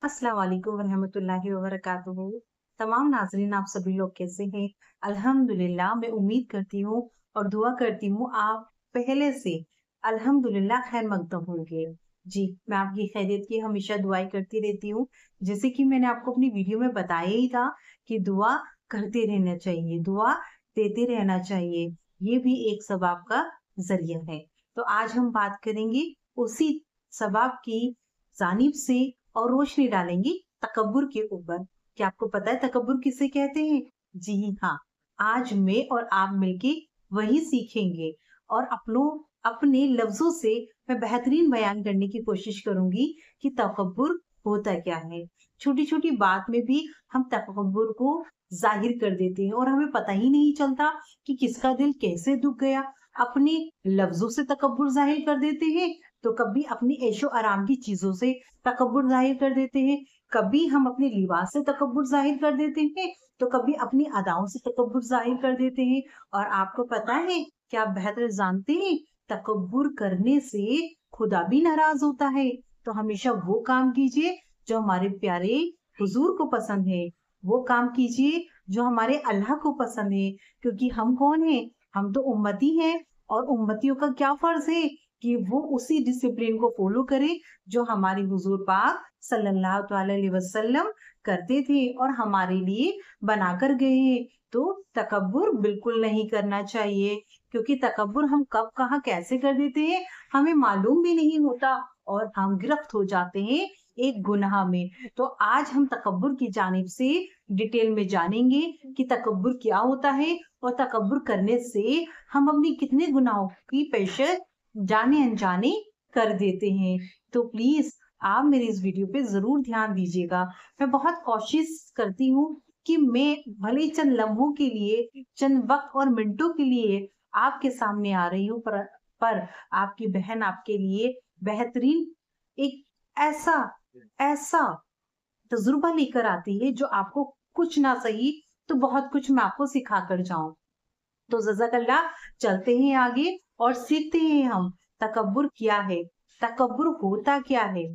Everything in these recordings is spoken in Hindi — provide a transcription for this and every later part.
अस्सलाम वालेकुम रहमतुल्लाहि व बरकातुहू। तमाम नाज़रीन आप सभी लोग कैसे हैं? अल्हम्दुलिल्लाह मैं उम्मीद करती हूँ और दुआ करती हूँ आप पहले से अल्हम्दुलिल्लाह खैर मकदम होंगे। जी, मैं आपकी खैरियत की हमेशा दुआएँ करती रहती हूँ। जैसे कि मैंने आपको अपनी वीडियो में बताया ही था कि दुआ करते रहना चाहिए, दुआ देते रहना चाहिए। ये भी एक सवाब का ज़रिया है। तो आज हम बात करेंगे उसी सवाब की जानिब से और रोशनी डालेंगी तकब्बुर के ऊपर। क्या आपको पता है तकब्बुर किसे कहते हैं? जी हाँ, आज मैं और आप मिलके वही सीखेंगे और अपने लफ्ज़ों से मैं बेहतरीन बयान करने की कोशिश करूँगी कि तकब्बुर होता क्या है। छोटी-छोटी बात में भी हम तकब्बुर को ज़ाहिर कर देते हैं और हमें पता ही नहीं चलता कि किसका दिल कैसे दुख गया। अपने लफ्ज़ों से तकब्बुर ज़ाहिर कर देते हैं, तो कभी अपनी ऐशो-आराम की चीज़ों से तकब्बुर ज़ाहिर कर देते हैं, कभी हम अपने लिबास से तकब्बुर ज़ाहिर कर देते हैं, तो कभी अपनी अदाओं से तकब्बुर ज़ाहिर कर देते हैं। और आपको पता है, क्या आप बेहतर जानते हैं, तकब्बुर करने से खुदा भी नाराज़ होता है। तो हमेशा वो काम कीजिए जो हमारे प्यारे हुज़ूर को पसंद है, वो काम कीजिए जो हमारे अल्लाह को पसंद है, क्योंकि हम कौन हैं? हम तो उम्मती हैं और उम्मतियों का क्या फ़र्ज़ है कि वो उसी डिसिप्लिन को फ़ॉलो करें जो हमारे हुजूर पाक सल्लल्लाहु अलैहि वसल्लम करते थे और हमारे लिए बनाकर गए हैं। तो तकब्बुर बिल्कुल नहीं करना चाहिए, क्योंकि तकब्बुर हम कब कहाँ कैसे कर देते हैं हमें मालूम भी नहीं होता और हम गिरफ्त हो जाते हैं एक गुनाह में। तो आज हम तकब्बुर की जानिब से डिटेल में जानेंगे कि तकब्बुर क्या होता है और तकब्बुर करने से हम अपनी कितने गुनाहों की पेशर जाने अनजाने कर देते हैं। तो प्लीज आप मेरी इस वीडियो पे जरूर ध्यान दीजिएगा। मैं बहुत कोशिश करती हूँ कि मैं भले ही चंद लम्हों के लिए, चंद वक्त और मिनटों के लिए आपके सामने आ रही हूँ, पर आपकी बहन आपके लिए बेहतरीन एक ऐसा ऐसा तजुर्बा लेकर आती है जो आपको कुछ ना सही तो बहुत कुछ मैं आपको सिखा कर जाऊं। तो जज़ाकल्लाह, चलते हैं आगे और सीखते हैं हम तकब्बुर क्या है, तकब्बुर होता क्या है।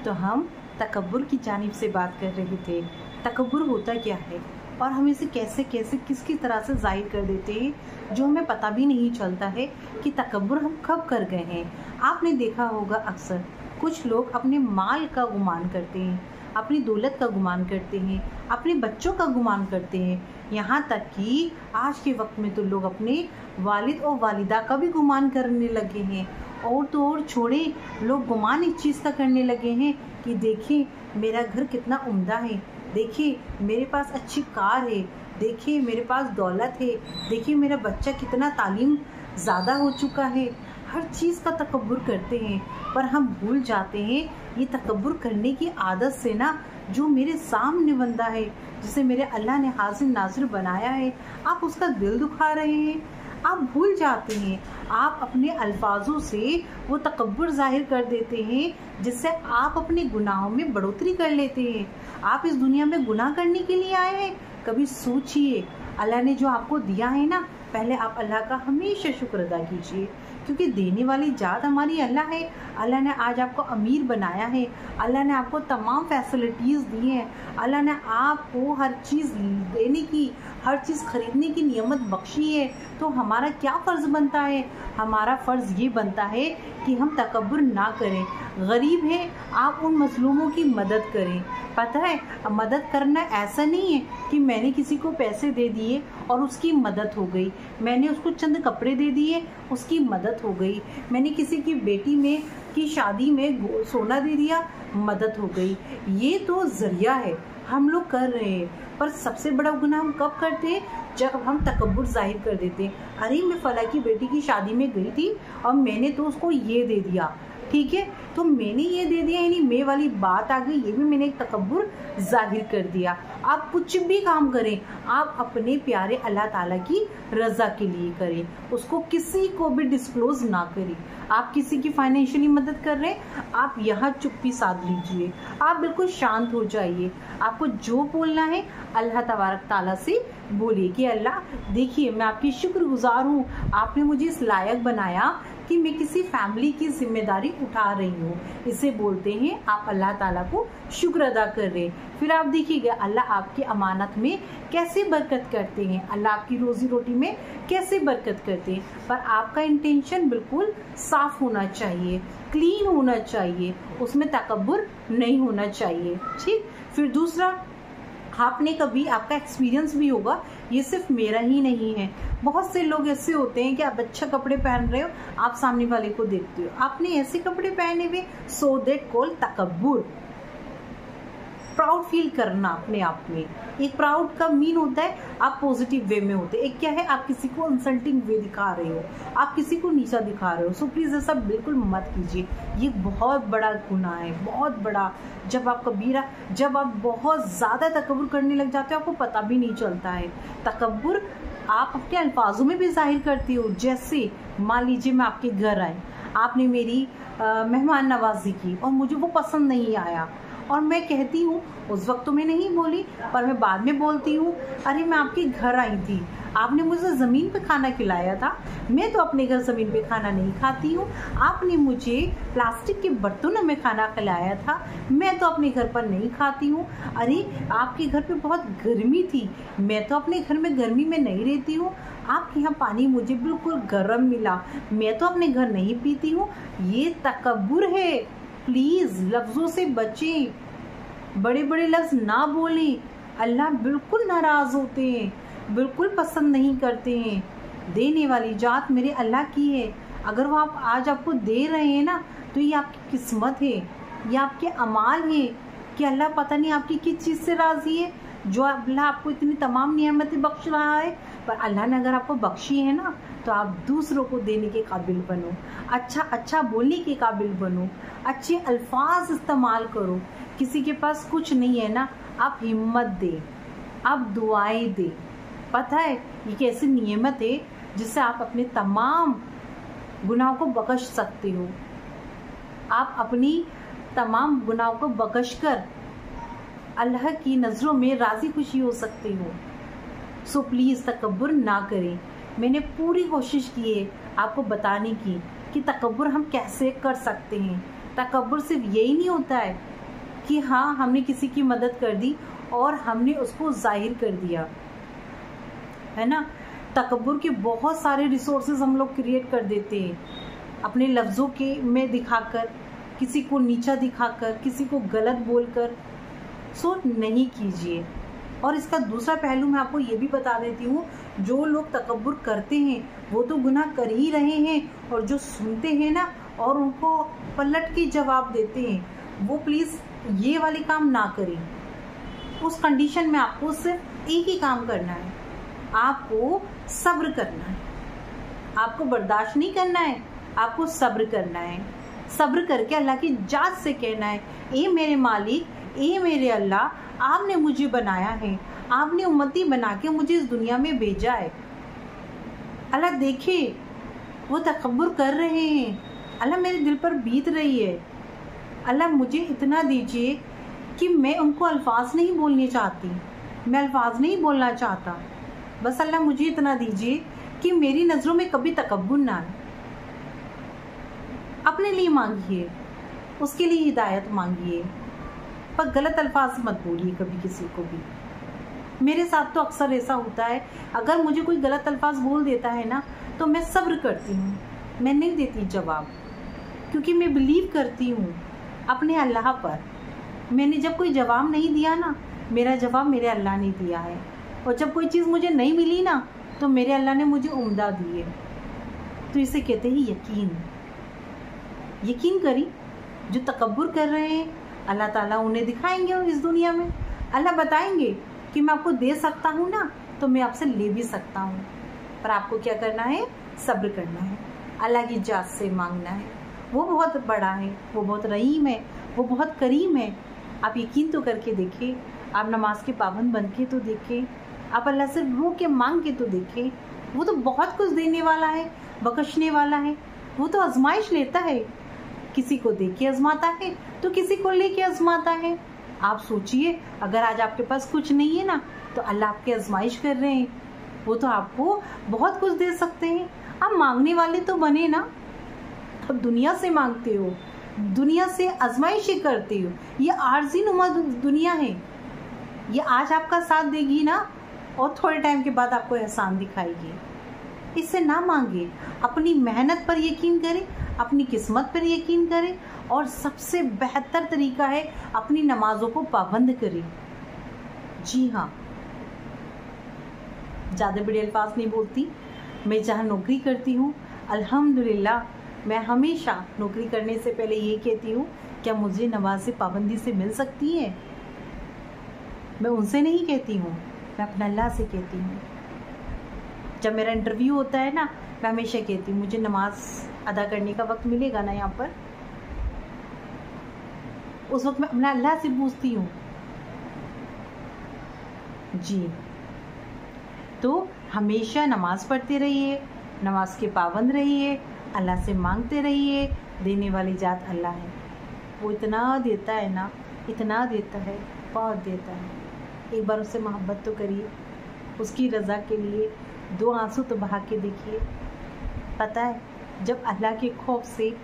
तो हम तकब्बुर की जानिब से बात कर रहे थे। तकब्बुर होता क्या है और हम इसे कैसे कैसे किसकी तरह से ज़ाहिर कर देते हैं जो हमें पता भी नहीं चलता है कि तकब्बुर हम कब कर गए हैं। आपने देखा होगा अक्सर कुछ लोग अपने माल का गुमान करते हैं, अपनी दौलत का गुमान करते हैं, अपने बच्चों का गुमान करते हैं, यहाँ तक कि आज के वक्त में तो लोग अपने वालिद और वालिदा का भी गुमान करने लगे हैं। और तो और छोड़े, लोग गुमान इस चीज़ का करने लगे हैं कि देखिए मेरा घर कितना उम्दा है, देखिए मेरे पास अच्छी कार है, देखिए मेरे पास दौलत है, देखिए मेरा बच्चा कितना तालीम ज़्यादा हो चुका है। हर चीज़ का तकब्बुर करते हैं, पर हम भूल जाते हैं ये तकब्बुर करने की आदत से ना, जो मेरे सामने बंदा है, जिसे मेरे अल्लाह ने हाजिर नाजिर बनाया है, आप उसका दिल दुखा रहे हैं। आप भूल जाते हैं, आप अपने अल्फाजों से वो तकब्बुर ज़ाहिर कर देते हैं जिससे आप अपने गुनाहों में बढ़ोतरी कर लेते हैं। आप इस दुनिया में गुनाह करने के लिए आए हैं? कभी सोचिए, अल्लाह ने जो आपको दिया है ना, पहले आप अल्लाह का हमेशा शुक्र अदा कीजिए, क्योंकि देने वाली ज़ात हमारी अल्लाह है। अल्लाह ने आज आपको अमीर बनाया है, अल्लाह ने आपको तमाम फैसिलिटीज़ दी हैं, अल्लाह ने आपको हर चीज़ देने की, हर चीज़ खरीदने की नियमत बख्शी है। तो हमारा क्या फ़र्ज़ बनता है? हमारा फ़र्ज़ ये बनता है कि हम तकब्बुर ना करें। गरीब हैं, आप उन मज़लूमों की मदद करें। पता है, मदद करना ऐसा नहीं है कि मैंने किसी को पैसे दे दिए और उसकी मदद हो गई, मैंने उसको चंद कपड़े दे दिए उसकी मदद हो गई, मैंने किसी की बेटी में की शादी में सोना दे दिया, मदद हो गई। ये तो ज़रिया है, हम लोग कर रहे हैं। पर सबसे बड़ा गुनाह हम कब करते हैं? जब हम तकब्बुर जाहिर कर देते हैं। अरे मैं फला की बेटी की शादी में गई थी और मैंने तो उसको ये दे दिया, ठीक है, तो मैंने ये दे दिया, यानी मैं वाली बात आ गई, ये भी मैंने एक तकब्बुर जाहिर कर दिया। आप कुछ भी काम करें, आप अपने प्यारे अल्लाह ताला की रज़ा के लिए करें, उसको किसी को भी डिस्क्लोज ना करें। आप किसी की फाइनेंशियली मदद कर रहे हैं, आप यहाँ चुप्पी साध लीजिए, आप बिल्कुल शांत हो जाइए। आपको जो बोलना है अल्लाह तबारक ताला से बोलिए कि अल्लाह देखिए मैं आपकी शुक्रगुजार हूँ, आपने मुझे इस लायक बनाया कि मैं किसी फैमिली की जिम्मेदारी उठा रही हूँ। इसे बोलते हैं आप अल्लाह ताला को शुक्र अदा कर रहे हैं। फिर आप देखिएगा अल्लाह आपकी अमानत में कैसे बरकत करते हैं, अल्लाह आपकी रोजी रोटी में कैसे बरकत करते हैं। पर आपका इंटेंशन बिल्कुल साफ होना चाहिए, क्लीन होना चाहिए, उसमें तकब्बुर नहीं होना चाहिए। ठीक। फिर दूसरा, आपने कभी, आपका एक्सपीरियंस भी होगा, ये सिर्फ मेरा ही नहीं है, बहुत से लोग ऐसे होते हैं कि आप अच्छे कपड़े पहन रहे हो, आप सामने वाले को देखते हो आपने ऐसे कपड़े पहने हुए, सो दैट कॉल तकब्बुर। प्राउड फील करना अपने आप में। एक प्राउड का मीन होता है आप पॉजिटिव वे में होते हैं, एक क्या है आप किसी को इंसल्टिंग वे दिखा रहे हो, आप किसी को नीचा दिखा रहे हो। सो प्लीज ऐसा बिल्कुल मत कीजिए, ये बहुत बड़ा गुनाह है, बहुत बड़ा। जब आप कबीरा, जब आप बहुत ज्यादा तकब्बुर करने लग जाते हो आपको पता भी नहीं चलता है। तकब्बुर आप अपने अल्फाजों में भी जाहिर करती हो। जैसे मान लीजिए मैं आपके घर आई, आपने मेरी मेहमान नवाजी की और मुझे वो पसंद नहीं आया, और मैं कहती हूँ, उस वक्त तो मैं नहीं बोली पर मैं बाद में बोलती हूँ, अरे मैं आपके घर आई थी, आपने मुझे ज़मीन पे खाना खिलाया था, मैं तो अपने घर ज़मीन पे खाना नहीं खाती हूँ, आपने मुझे प्लास्टिक के बर्तनों में खाना खिलाया था, मैं तो अपने घर पर नहीं खाती हूँ, अरे आपके घर पे बहुत गर्मी थी, मैं तो अपने घर में गर्मी में नहीं रहती हूँ, आपके यहाँ पानी मुझे बिल्कुल गर्म मिला, मैं तो अपने घर नहीं पीती हूँ। ये तकब्बुर है। प्लीज लफ्जों से बचें, बड़े बड़े लफ्ज ना बोलें, अल्लाह बिल्कुल नाराज होते हैं, बिल्कुल पसंद नहीं करते हैं। देने वाली जात मेरे अल्लाह की है, अगर वो आप आज आपको दे रहे हैं ना तो ये आपकी किस्मत है, ये आपके अमाल है कि अल्लाह पता नहीं आपकी किस चीज़ से राजी है, जो अल्लाह आपको इतनी तमाम नियामतें बख्श रहा है। पर अल्लाह ने अगर आपको बख्शी है ना तो आप दूसरों को देने के काबिल बनो, अच्छा अच्छा बोलने के काबिल बनो, अच्छे अल्फाज इस्तेमाल करो। किसी के पास कुछ नहीं है ना, आप हिम्मत दे, आप दुआएं दे। पता है ये एक ऐसी नियमत है जिससे आप अपने तमाम गुनाहों को बख्श सकते हो। आप अपनी तमाम गुनाहों को बख्श कर अल्लाह की नज़रों में राजी खुशी हो सकते हो। सो प्लीज़ तकब्बुर ना करें। मैंने पूरी कोशिश की है आपको बताने की कि तकब्बुर हम कैसे कर सकते हैं। तकब्बुर सिर्फ यही नहीं होता है कि हाँ हमने किसी की मदद कर दी और हमने उसको जाहिर कर दिया, है ना। तकब्बुर के बहुत सारे रिसोर्सेज हम लोग क्रिएट कर देते हैं अपने लफ्ज़ों के में दिखाकर, किसी को नीचा दिखाकर, किसी को गलत बोलकर। सो नहीं कीजिए। और इसका दूसरा पहलू मैं आपको ये भी बता देती हूँ, जो लोग तकब्बुर करते हैं वो तो गुनाह कर ही रहे हैं, और जो सुनते हैं ना और उनको पलट के जवाब देते हैं, वो प्लीज़ ये वाले काम ना करें। उस कंडीशन में आपको सिर्फ एक ही काम करना है, आपको सब्र करना है, आपको बर्दाश्त नहीं करना है, आपको सब्र करना है। सब्र करके अल्लाह की जात से कहना है, ए मेरे मालिक, ए मेरे अल्लाह, आपने मुझे बनाया है, आपने उम्मती बना के मुझे इस दुनिया में भेजा है। अल्लाह देखे वो तकब्बुर कर रहे हैं, अल्लाह मेरे दिल पर बीत रही है, अल्लाह मुझे इतना दीजिए कि मैं उनको अल्फाज नहीं बोलने चाहती, मैं अल्फाज नहीं बोलना चाहता, बस अल्लाह मुझे इतना दीजिए कि मेरी नज़रों में कभी तकब्बुर ना आए। अपने लिए मांगिए, उसके लिए हिदायत मांगिए, पर गलत अल्फाज मत बोलिए कभी किसी को भी। मेरे साथ तो अक्सर ऐसा होता है, अगर मुझे कोई गलत अल्फाज बोल देता है ना तो मैं सब्र करती हूँ, मैं नहीं देती जवाब, क्योंकि मैं बिलीव करती हूँ अपने अल्लाह पर। मैंने जब कोई जवाब नहीं दिया ना, मेरा जवाब मेरे अल्लाह ने दिया है, और जब कोई चीज़ मुझे नहीं मिली ना तो मेरे अल्लाह ने मुझे उम्दा दी है। तो इसे कहते हैं यकीन। यकीन करी जो तकब्बुर कर रहे हैं अल्लाह ताला उन्हें दिखाएंगे इस दुनिया में। अल्लाह बताएंगे कि मैं आपको दे सकता हूँ ना तो मैं आपसे ले भी सकता हूँ, पर आपको क्या करना है, सब्र करना है, अल्लाह की जात से मांगना है। वो बहुत बड़ा है, वो बहुत रहीम है, वो बहुत करीम है। आप यकीन तो करके देखिए, आप नमाज के पाबंद बन के तो देखें, आप अल्लाह से रो के मांग के तो देखें। वो तो बहुत कुछ देने वाला है, बख्शने वाला है। वो तो आजमाइश लेता है, किसी को दे के आजमाता है तो किसी को लेके आजमाता है। आप सोचिए, अगर आज आपके पास कुछ नहीं है ना तो अल्लाह आपकी आजमाइश कर रहे हैं, वो तो आपको बहुत कुछ दे सकते हैं। आप मांगने वाले तो बने ना, दुनिया से मांगते हो, दुनिया से आजमाइशें करते हो। ये आर्जी नुमा दुनिया है, ये आज आपका साथ देगी ना और थोड़े टाइम के बाद आपको एहसान दिखाएगी। इससे ना मांगे, अपनी मेहनत पर यकीन करें, अपनी किस्मत पर यकीन करें, और सबसे बेहतर तरीका है अपनी नमाजों को पाबंद करें। जी हाँ, ज़्यादा बड़े अल्फाज नहीं बोलती। मैं जहाँ नौकरी करती हूँ, अल्हम्दुलिल्लाह, मैं हमेशा नौकरी करने से पहले ये कहती हूँ, क्या मुझे नमाज पाबंदी से मिल सकती है? मैं उनसे नहीं कहती हूँ, मैं अपना अल्लाह से कहती हूँ। जब मेरा इंटरव्यू होता है ना, मैं हमेशा कहती हूँ मुझे नमाज अदा करने का वक्त मिलेगा ना यहाँ पर, उस वक्त मैं अपना अल्लाह से पूछती हूँ। जी, तो हमेशा नमाज पढ़ते रहिए, नमाज के पाबंद रहिए, अल्लाह से मांगते रहिए। देने वाली जात अल्लाह है, वो इतना देता है ना, इतना देता है, बहुत देता है। एक बार उससे मोहब्बत तो करिए, उसकी रज़ा के लिए 2 आंसू तो बहा के देखिए। पता है, जब अल्लाह के खौफ से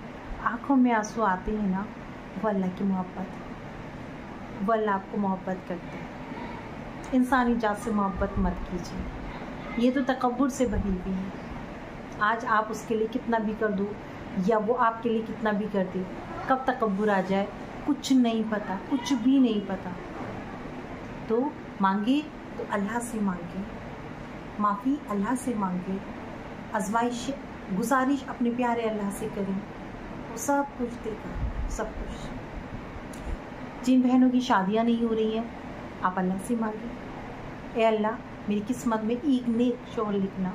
आँखों में आंसू आते हैं ना, वो अल्लाह की मोहब्बत है, वो अल्लाह आपको मोहब्बत करता है। इंसानी जात से मोहब्बत मत कीजिए, ये तो तकब्बुर से भरी हुई है। आज आप उसके लिए कितना भी कर दो या वो आपके लिए कितना भी कर दे, कब तकब्बुर आ जाए कुछ नहीं पता, कुछ भी नहीं पता। तो मांगे तो अल्लाह से मांगे, माफ़ी अल्लाह से मांगे, आजमाइश गुजारिश अपने प्यारे अल्लाह से करें, वो सब कुछ देगा, सब कुछ। जिन बहनों की शादियाँ नहीं हो रही हैं, आप अल्लाह से मांगे, ए अल्लाह मेरी किस्मत में एक नेक शौहर लिखना।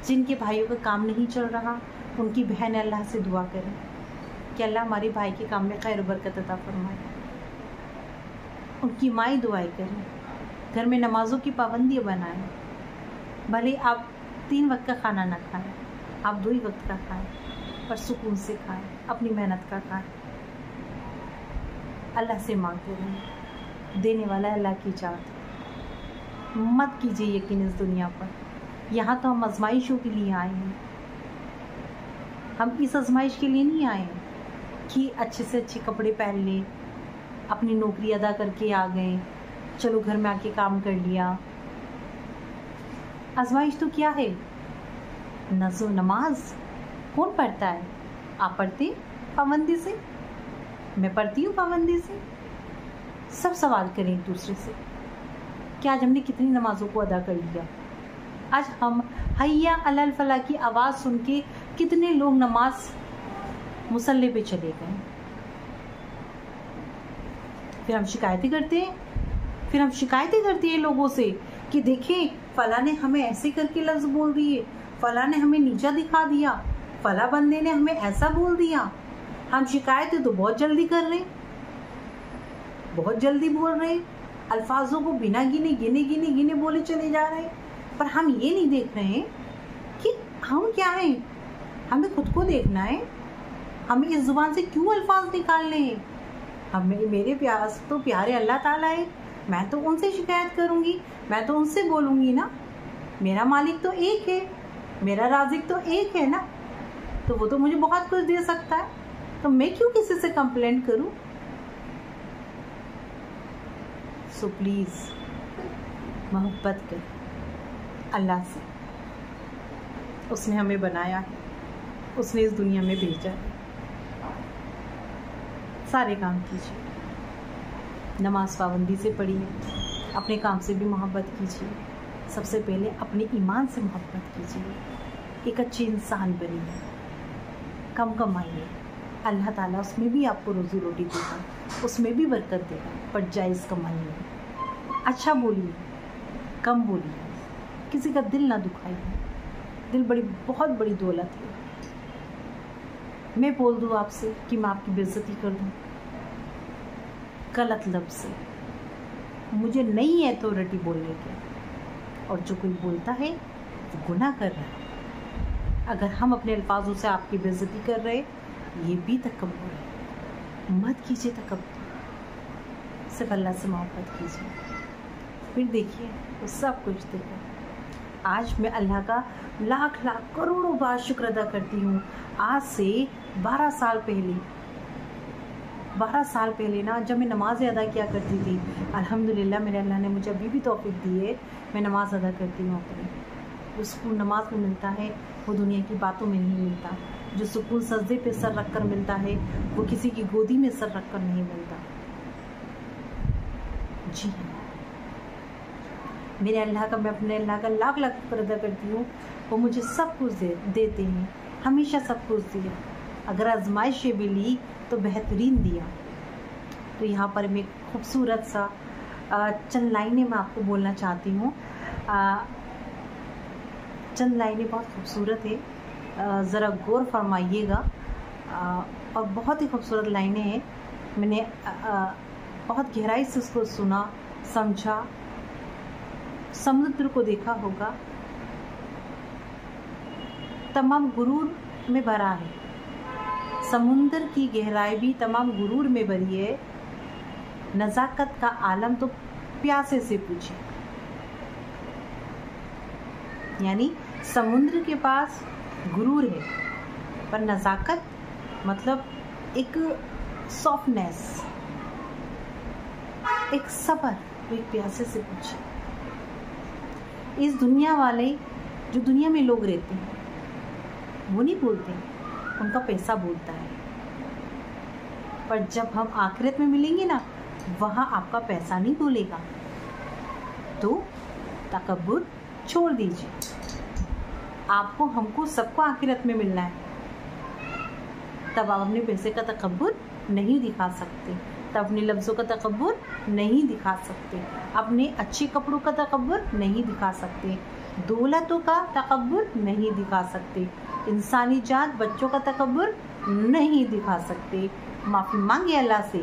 जिनके भाइयों का काम नहीं चल रहा, उनकी बहन अल्लाह से दुआ करें कि अल्लाह हमारे भाई के काम में खैर बरकत अता फरमाए। उनकी माएँ दुआएं करें, घर में नमाजों की पाबंदियाँ बनाएं। भले आप 3 वक्त का खाना ना खाएं, आप 2 ही वक्त का खाएं, पर सुकून से खाएं, अपनी मेहनत का खाएं। अल्लाह से मांगते रहें, देने वाला अल्लाह की जात। मत कीजिए यकीन इस दुनिया पर, यहाँ तो हम आजमाइशों के लिए आए हैं। हम इस आजमाइश के लिए नहीं आए हैं कि अच्छे से अच्छे कपड़े पहन लें, अपनी नौकरी अदा करके आ गए, चलो घर में आके काम कर लिया। आजमाइश तो क्या है? नज़ो नमाज कौन पढ़ता है? आप पढ़ते पाबंदी से, मैं पढ़ती हूँ पाबंदी से। सब सवाल करें एक दूसरे से कि आज हमने कितनी नमाजों को अदा कर लिया। आज हम हैया अलल फलाह की आवाज़ सुन के कितने लोग नमाज मुसल्ले पे चले गए। फिर हम शिकायतें करते हैं लोगों से कि देखें फला ने हमें ऐसे करके लफ्ज़ बोल दिए, फला ने हमें नीचा दिखा दिया, फला बंदे ने हमें ऐसा बोल दिया। हम शिकायतें तो बहुत जल्दी कर रहे हैं, बहुत जल्दी बोल रहे हैं, अल्फाजों को बिना गिने बोले चले जा रहे हैं। पर हम ये नहीं देख रहे हैं कि हम क्या हैं। हमें खुद को देखना है, हमें इस जुबान से क्यों अल्फाज निकालने हैं। हमें मेरे प्यास तो प्यारे अल्लाह ताला है, मैं तो उनसे शिकायत करूँगी, मैं तो उनसे बोलूँगी ना। मेरा मालिक तो एक है, मेरा राज़िक तो एक है ना, तो वो तो मुझे बहुत कुछ दे सकता है, तो मैं क्यों किसी से कंप्लेंट करूँ। सो प्लीज़ मोहब्बत करें अल्लाह से, उसने हमें बनाया है, उसने इस दुनिया में भेजा है। सारे काम कीजिए, नमाज पाबंदी से पढ़िए, अपने काम से भी मोहब्बत कीजिए। सबसे पहले अपने ईमान से मोहब्बत कीजिए, एक अच्छे इंसान बनिए, कम कमाइए, अल्लाह ताला उसमें भी आपको रोज़ी रोटी देगा, उसमें भी बरकत देगा, पर जायज़ कमाइए, अच्छा बोलिए, कम बोलिए, किसी का दिल ना दुखाइए। दिल बहुत बड़ी दौलत है। मैं बोल दूँ आपसे कि मैं आपकी बेइज्जती कर दूँ गलत लफ्ज़ से, मुझे नहीं है अथॉरिटी बोलने की, और जो कोई बोलता है वो गुनाह कर रहा है। अगर हम अपने अल्फाजों से आपकी बेइज्जती कर रहे, ये भी तकब्बुर है। मत कीजिए तकब्बुर, सिर्फ अल्लाह से मोहब्बत कीजिए, फिर देखिए वो सब कुछ देगा। आज मैं अल्लाह का लाख लाख करोड़ों बार शुक्र अदा करती हूँ। आज से 12 साल पहले ना जब मैं नमाज़ें अदा किया करती थी, अल्हम्दुलिल्लाह मेरे अल्लाह ने मुझे अभी भी तौफीक दी है, मैं नमाज़ अदा करती हूँ अपनी। जो सुकून नमाज में मिलता है वो दुनिया की बातों में नहीं मिलता। जो सुकून सजदे पे सर रख कर मिलता है वो किसी की गोदी में सर रख कर नहीं मिलता। जी हाँ, मेरे अल्लाह का, मैं अपने अल्लाह का लाख लाख शुक्र अदा करती हूँ। वो मुझे सब कुछ देते हैं, हमेशा सब कुछ दिया। अगर आजमाइशें भी ली तो बेहतरीन दिया। तो यहाँ पर मैं खूबसूरत सा चंद लाइनें मैं आपको बोलना चाहती हूँ। चंद लाइनें बहुत खूबसूरत है, ज़रा गौर फरमाइएगा। और बहुत ही खूबसूरत लाइनें हैं। मैंने बहुत गहराई से उसको सुना, समझा। समुद्र को देखा होगा, तमाम गुरूर में भरा है। समुद्र की गहराई भी तमाम गुरूर में भरी है। नज़ाकत का आलम तो प्यासे से पूछे। यानी समुद्र के पास गुरूर है, पर नज़ाकत मतलब एक सॉफ्टनेस, एक सब्र, एक प्यासे से पूछे। इस दुनिया वाले, जो दुनिया में लोग रहते हैं, वो नहीं बोलते, उनका पैसा बोलता है। पर जब हम आखिरत में मिलेंगे ना, वहाँ आपका पैसा नहीं बोलेगा। तो तकब्बुर छोड़ दीजिए। आपको, हमको, सबको आखिरत में मिलना है। तब आप अपने पैसे का तकब्बुर नहीं दिखा सकते, तब अपने लफ्ज़ों का तकब्बुर नहीं दिखा सकते, अपने अच्छे कपड़ों का तकब्बुर नहीं दिखा सकते, दौलतों का तकब्बुर नहीं दिखा सकते, इंसानी जात, बच्चों का तकब्बुर नहीं दिखा सकते। माफ़ी मांगे अल्लाह से,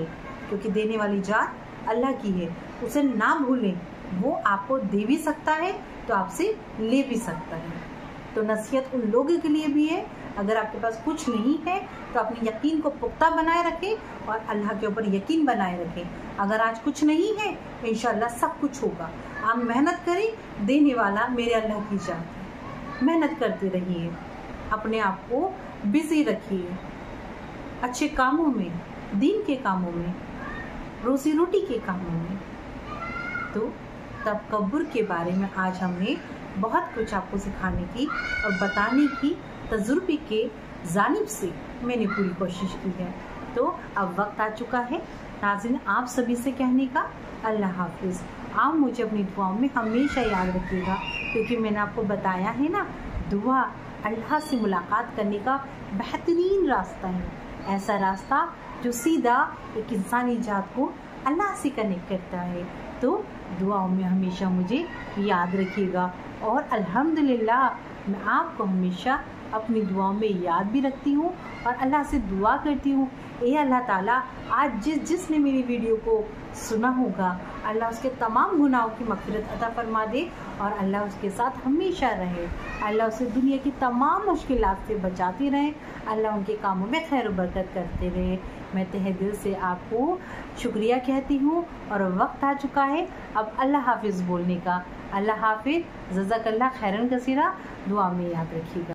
क्योंकि देने वाली जात अल्लाह की है। उसे ना भूलें, वो आपको दे भी सकता है तो आपसे ले भी सकता है। तो नसीहत उन लोगों के लिए भी है, अगर आपके पास कुछ नहीं है तो अपने यकीन को पुख्ता बनाए रखें और अल्लाह के ऊपर यकीन बनाए रखें। अगर आज कुछ नहीं है, इंशाअल्लाह सब कुछ होगा। आप मेहनत करें, देने वाला मेरे अल्लाह की जात है। मेहनत करते रहिए, अपने आप को बिजी रखिए, अच्छे कामों में, दीन के कामों में, रोजी रोटी के कामों में। तो तकब्बुर के बारे में आज हमने बहुत कुछ आपको सिखाने की और बताने की तजुर्बे के जानिब से मैंने पूरी कोशिश की है। तो अब वक्त आ चुका है नाज़रीन आप सभी से कहने का, अल्लाह हाफिज़। आप मुझे अपनी दुआओं में हमेशा याद रखिएगा, क्योंकि मैंने आपको बताया है ना, दुआ अल्लाह से मुलाकात करने का बेहतरीन रास्ता है। ऐसा रास्ता जो सीधा एक इंसानी जात को अल्लाह से कनेक्ट करता है। तो दुआओं में हमेशा मुझे याद रखिएगा। और अल्हम्दुलिल्लाह मैं आपको हमेशा अपनी दुआओं में याद भी रखती हूँ और अल्लाह से दुआ करती हूँ, ए अल्लाह ताला, आज जिसने मेरी वीडियो को सुना होगा, अल्लाह उसके तमाम गुनाहों की मग़फ़िरत अता फरमा दे और अल्लाह उसके साथ हमेशा रहे। अल्लाह उसे दुनिया की तमाम मुश्किलात से बचाती रहे। अल्लाह उनके कामों में खैर बरकत करते रहे। मैं तहे दिल से आपको शुक्रिया कहती हूँ और वक्त आ चुका है अब अल्लाह हाफिज़ बोलने का। अल्लाह हाफिज़, जज़ाकल्लाह खैरन कसीरा। दुआ में याद रखिएगा।